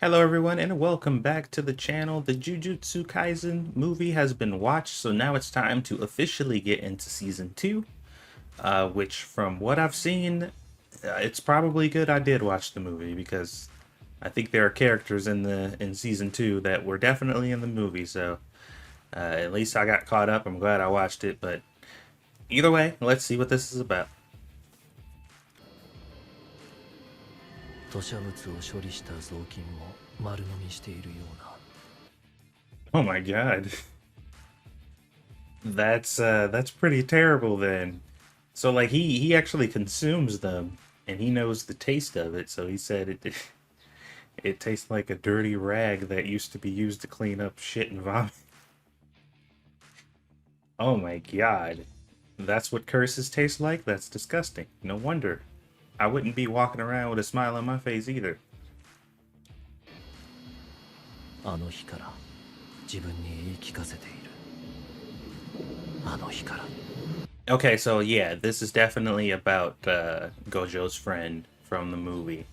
Hello everyone and welcome back to the channel. The Jujutsu Kaisen movie has been watched, so now it's time to officially get into season 2, which from what I've seen, it's probably good I did watch the movie because I think there are characters in season 2 that were definitely in the movie, so at least I got caught up. I'm glad I watched it, but either way, let's see what this is about. 吐砂物を処理した雑巾も丸飲みしているような。 Oh my god. That's pretty terrible then. So like he actually consumes them and he knows the taste of it. So he said it tastes like a dirty rag that used to be used to clean up shit and vomit. Oh my god. That's what curses taste like? That's disgusting. No wonder. I wouldn't be walking around with a smile on my face either. あの日から自分に言い聞かせている。あの日から。 Okay, so yeah, this is definitely about Gojo's friend from the movie.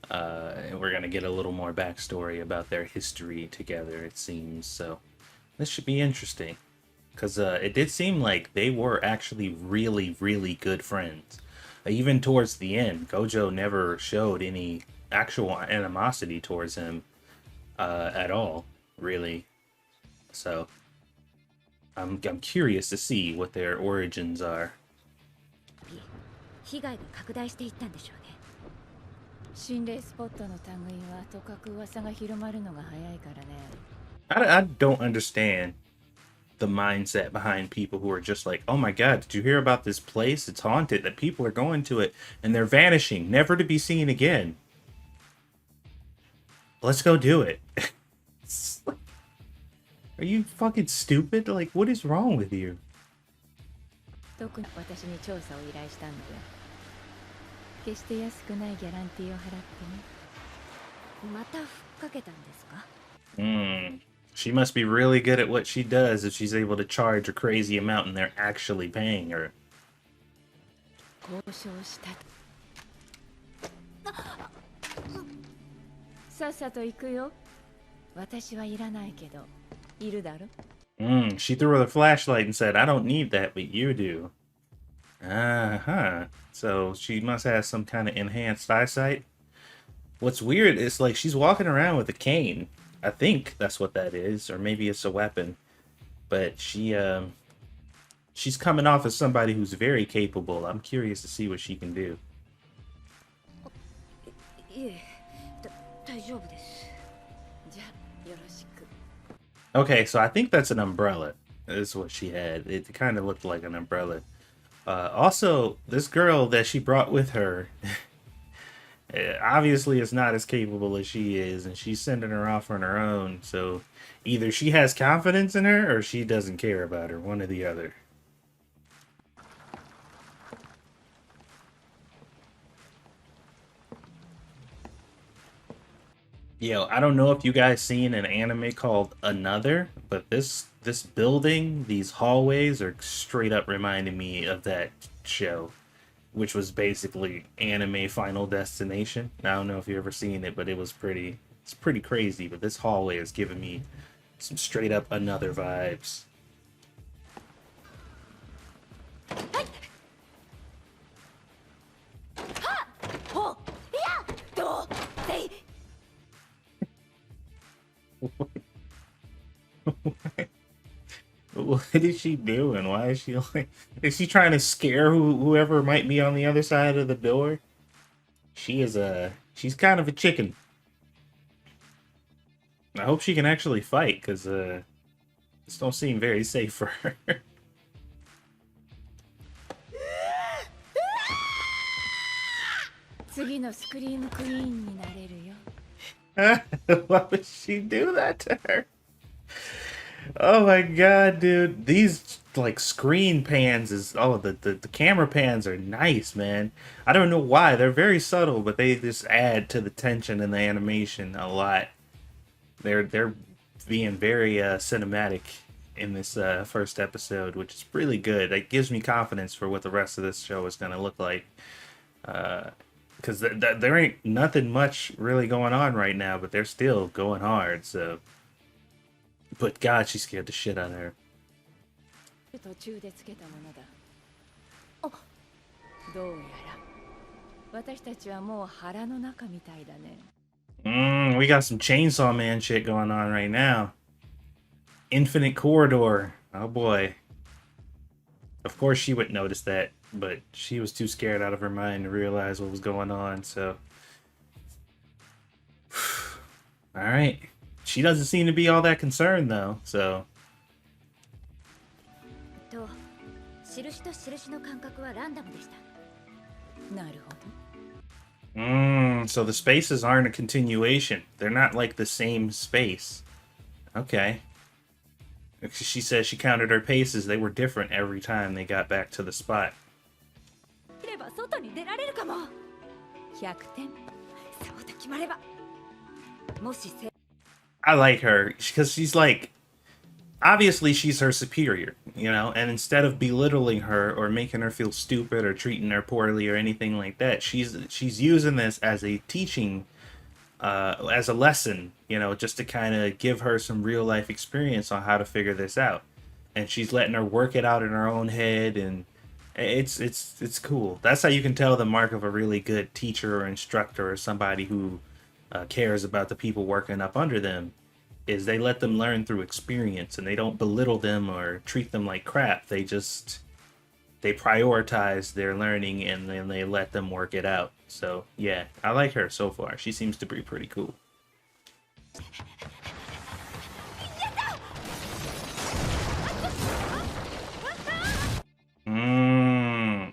And we're gonna get a little more backstory about their history together, it seems. So this should be interesting, because it did seem like they were actually really, really good friends. Even towards the end, Gojo never showed any actual animosity towards him at all, really. So I'm curious to see what their origins are. 被害が拡大していったんでしょうね。心霊スポットの類はとかく噂が広まるのが早いからね。I don't understand the mindset behind people who are just like, oh my god, did you hear about this place? It's haunted, that people are going to it and they're vanishing, never to be seen again. Let's go do it. Are you fucking stupid? Like, what is wrong with you? 特に私に調査を依頼したんだよ。決して安くないギャランティーを払ってね。またふっかけたんですか? She must be really good at what she does if she's able to charge a crazy amount and they're actually paying her. 交渉した。さっさと行くよ。私はいらないけど、いるだろ? She threw her the flashlight and said, I don't need that, but you do. Uh-huh. So she must have some kind of enhanced eyesight. What's weird is like she's walking around with a cane. I think that's what that is, or maybe it's a weapon. But she's coming off as somebody who's very capable. I'm curious to see what she can do. いえ、大丈夫です。じゃあよろしく。Okay, so I think that's an umbrella, is what she had. It kind of looked like an umbrella. Also, this girl that she brought with her obviously is not as capable as she is, and she's sending her off on her own. So either she has confidence in her or she doesn't care about her, one or the other. Yo, I don't know if you guys seen an anime called Another, but this building, these hallways are straight up reminding me of that show, which was basically anime Final Destination. I don't know if you've ever seen it, but it's pretty crazy. But this hallway is giving me some straight up Another vibes. What is she doing? Why is she like? Is she trying to scare whoever might be on the other side of the door? She's kind of a chicken. I hope she can actually fight, because this don't seem very safe for her. 次のスクリームクイーンになれるよ。Why would she do that to her? Oh my god, dude. These like screen pans the camera pans are nice, man. I don't know why. They're very subtle, but they just add to the tension and the animation a lot. They're being very cinematic in this first episode, which is really good. It gives me confidence for what the rest of this show is going to look like. because there ain't nothing much really going on right now, but they're still going hard. So, but God, she scared the shit out of her. 途中でつけたものだ。あ、どうやら私たちはもう腹の中みたいだね。We got some Chainsaw Man shit going on right now. Infinite corridor. Oh boy. Of course she would notice that, but she was too scared out of her mind to realize what was going on, so. Alright. She doesn't seem to be all that concerned though, so. 印と印の間隔はランダムでした。なるほど。So the spaces aren't a continuation. They're not like the same space. Okay. She says she counted her paces. They were different every time they got back to the spot. 外に出られるかも。100点。そうと決まれば。もし I like her because she's like, obviously she's her superior, you know, and instead of belittling her or making her feel stupid or treating her poorly or anything like that, she's using this as a teaching, as a lesson, you know, just to kind of give her some real life experience on how to figure this out. And she's letting her work it out in her own head, and it's cool. That's how you can tell the mark of a really good teacher or instructor or somebody who cares about the people working up under them. Is they let them learn through experience, and they don't belittle them or treat them like crap. They prioritize their learning, and then they let them work it out. So yeah, I like her so far. She seems to be pretty cool.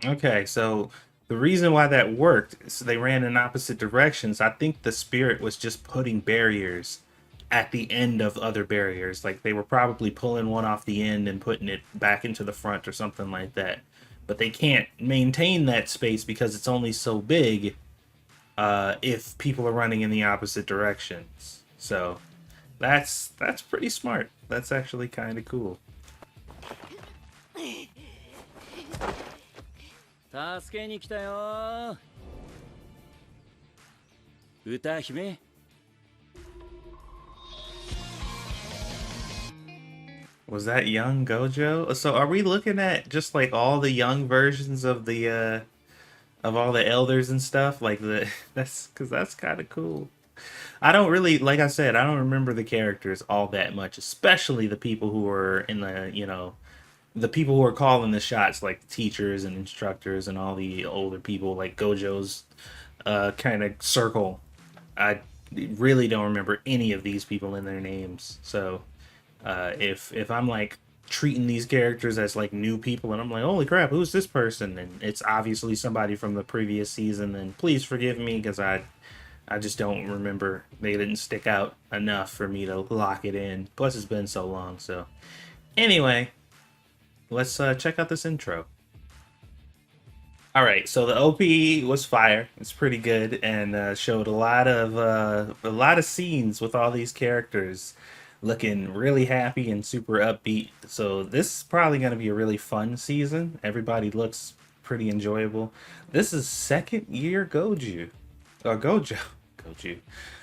Okay, so the reason why that worked is they ran in opposite directions. I think the spirit was just putting barriers at the end of other barriers. Like they were probably pulling one off the end and putting it back into the front or something like that. But they can't maintain that space because it's only so big if people are running in the opposite directions. So that's pretty smart. That's actually kind of cool. 助けに来たよ。歌姫。Was that young Gojo? So are we looking at just like all the young versions of the of all the elders and stuff? Like that's kind of cool. I don't really, like I said, I don't remember the characters all that much, especially the people who were in the, you know, the people who are calling the shots, like the teachers and instructors and all the older people, like Gojo's kind of circle. I really don't remember any of these people in their names. So if I'm like treating these characters as like new people and I'm like, holy crap, who's this person? And it's obviously somebody from the previous season, then please forgive me because I just don't remember. They didn't stick out enough for me to lock it in. Plus it's been so long. So anyway, let's check out this intro. All right, so the OP was fire. It's pretty good and showed a lot of scenes with all these characters looking really happy and super upbeat. So this is probably going to be a really fun season. Everybody looks pretty enjoyable. This is second year Goju. Or Gojo. Goju.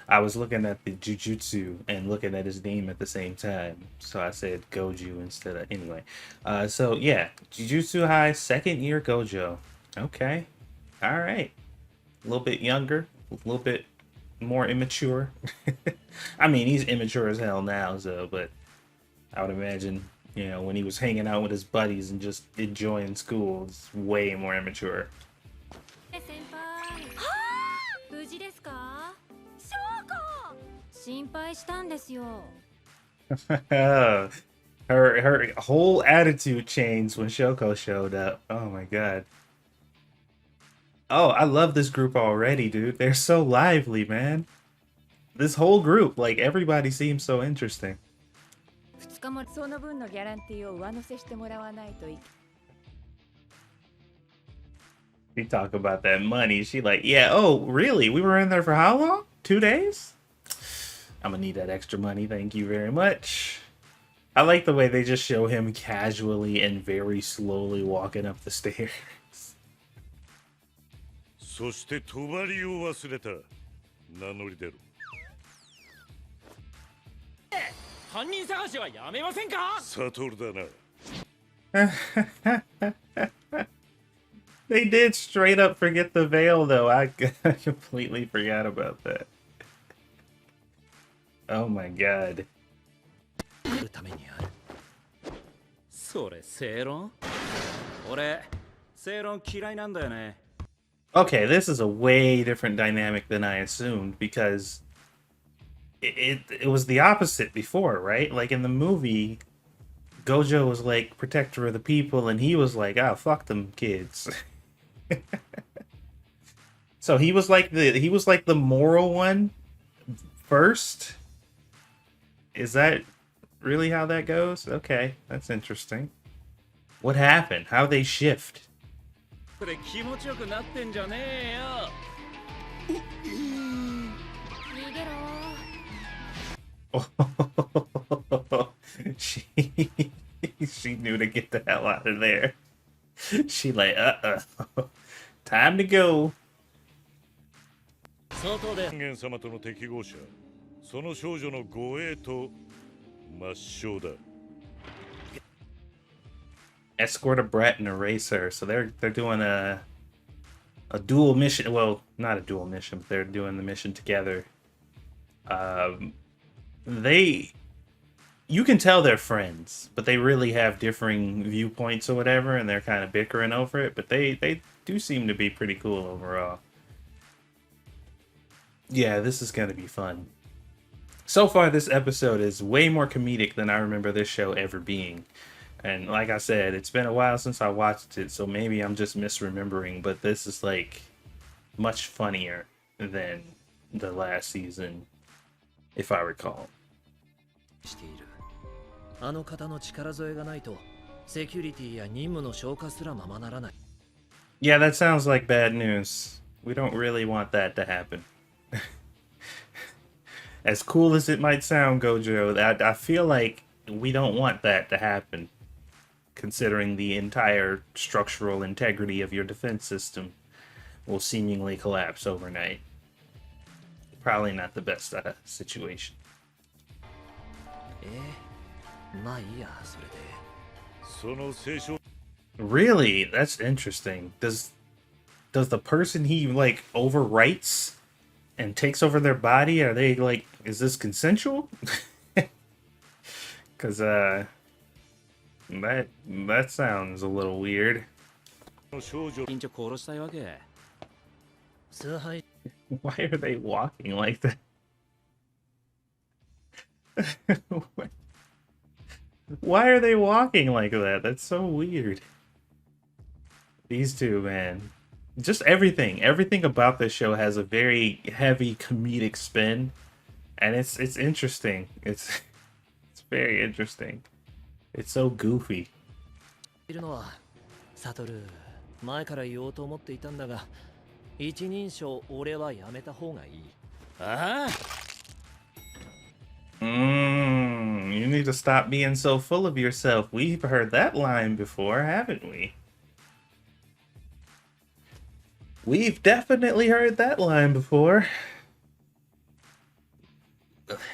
I was looking at the Jujutsu and looking at his name at the same time. So I said Goju instead of... Anyway. So yeah. Jujutsu High, second year Gojo. Okay. Alright. A little bit younger. A little bit more immature. I mean, he's immature as hell now, so, but I would imagine, you know, when he was hanging out with his buddies and just enjoying school, it's way more immature. Her whole attitude changed when Shoko showed up. Oh my god. Oh, I love this group already, dude. They're so lively, man. This whole group, like, everybody seems so interesting. We talk about that money. She like, yeah, oh, really? We were in there for how long? 2 days? I'm gonna need that extra money. Thank you very much. I like the way they just show him casually and very slowly walking up the stairs. そして帳を忘れた。名乗り出ろ。犯人探しはやめませんか？サトルだな。They did straight up forget the veil, though. I completely forgot about that. Oh my god. るためにある。それ正論？俺正論嫌いなんだよね。Okay, this is a way different dynamic than I assumed because it was the opposite before, right? Like in the movie, Gojo was like protector of the people, and he was like, "Ah, fuck them kids." So he was like the moral one first. Is that really how that goes? Okay, that's interesting. What happened? How they shift? それ気持ちよくなってんじゃねえよ。逃げろ she she knew to get the hell out of there. She like, time to go. 外で人間様との適合者、その少女の護衛と抹消だ。Escort a brat and erase her. So they're doing a dual mission. Well, not a dual mission, but they're doing the mission together. You can tell they're friends, but they really have differing viewpoints or whatever, and they're kind of bickering over it. But they do seem to be pretty cool overall. Yeah, this is gonna be fun. So far, this episode is way more comedic than I remember this show ever being. And like I said, it's been a while since I watched it, so maybe I'm just misremembering, but this is like much funnier than the last season, if I recall. している。あの方の力添えがないと、セキュリティや任務の消化すらままならない。Yeah, that sounds like bad news. We don't really want that to happen. As cool as it might sound, Gojo, I feel like we don't want that to happen, considering the entire structural integrity of your defense system will seemingly collapse overnight. Probably not the best situation. まあいいや、それで。その聖書 Really? That's interesting. Does the person he like overwrites and takes over their body, are they like, is this consensual? Cause that sounds a little weird. の少女緊張殺したいわけ。崇拝 Why are they walking like that? Why are they walking like that? That's so weird. These two, man. Just everything about this show has a very heavy comedic spin, and it's interesting. It's very interesting. It's so goofy. いるのは、サトル、前から言おうと思っていたんだが、一人称俺はやめた方がいい。ああ。You need to stop being so full of yourself. We've heard that line before, haven't we? We've definitely heard that line before.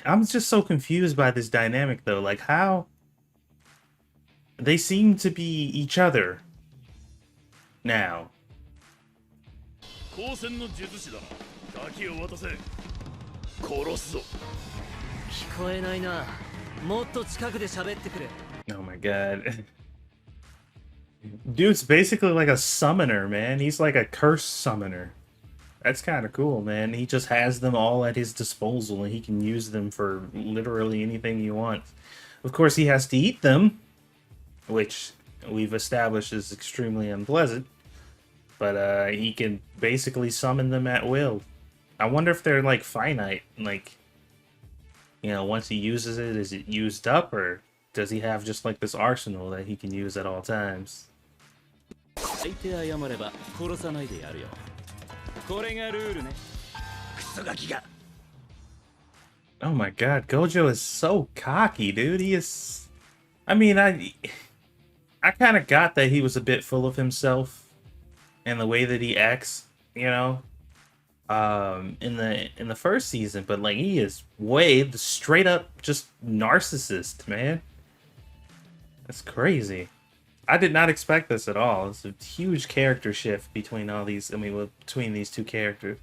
I'm just so confused by this dynamic, though. Like, how they seem to be each other now. 光線の術師だな。ガキを渡せ。殺すぞ。聞こえないな。もっと近くで喋ってくれ。Oh my god. Dude's basically like a summoner, man. He's like a curse summoner. That's kind of cool, man. He just has them all at his disposal, and he can use them for literally anything he wants. Of course, he has to eat them, which we've established is extremely unpleasant. But he can basically summon them at will. I wonder if they're like finite, like, you know, once he uses it, is it used up, or does he have just like this arsenal that he can use at all times? 相手謝れば殺さないでやるよ。これがルールね。クソガキが。Oh my god, Gojo is so cocky, dude. He is... I mean, I kind of got that he was a bit full of himself and the way that he acts. you know, in the first season, but like he is way the straight up just narcissist, man. That's crazy. I did not expect this at all. It's a huge character shift between all these. I mean, between these two characters.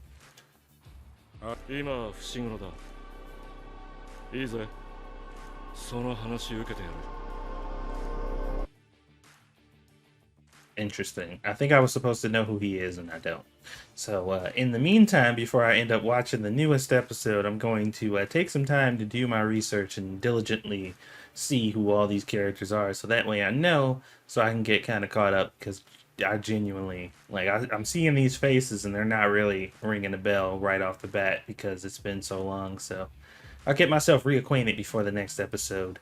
今伏黒だ。いいぜ。その話受けてやる。Interesting. I think I was supposed to know who he is, and I don't. So, in the meantime, before I end up watching the newest episode, I'm going to take some time to do my research and diligently see who all these characters are, so that way I know, so I can get kind of caught up, because I genuinely, like, I'm seeing these faces, and they're not really ringing a bell right off the bat, because it's been so long, so I'll get myself reacquainted before the next episode.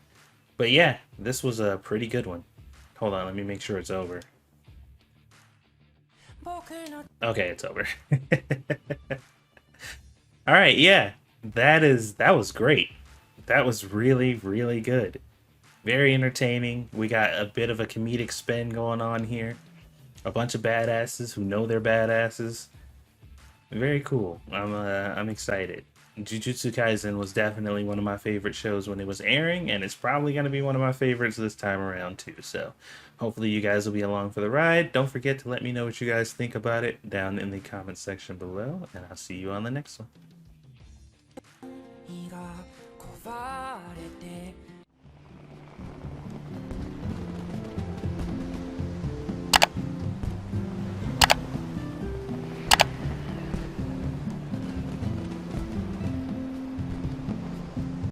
But yeah, this was a pretty good one. Hold on, let me make sure it's over. Okay, it's over. All right, yeah. That was great. That was really, really good. Very entertaining. We got a bit of a comedic spin going on here. A bunch of badasses who know they're badasses. Very cool. I'm excited. Jujutsu Kaisen was definitely one of my favorite shows when it was airing, and it's probably going to be one of my favorites this time around too. So hopefully you guys will be along for the ride. Don't forget to let me know what you guys think about it down in the comment section below, and I'll see you on the next one.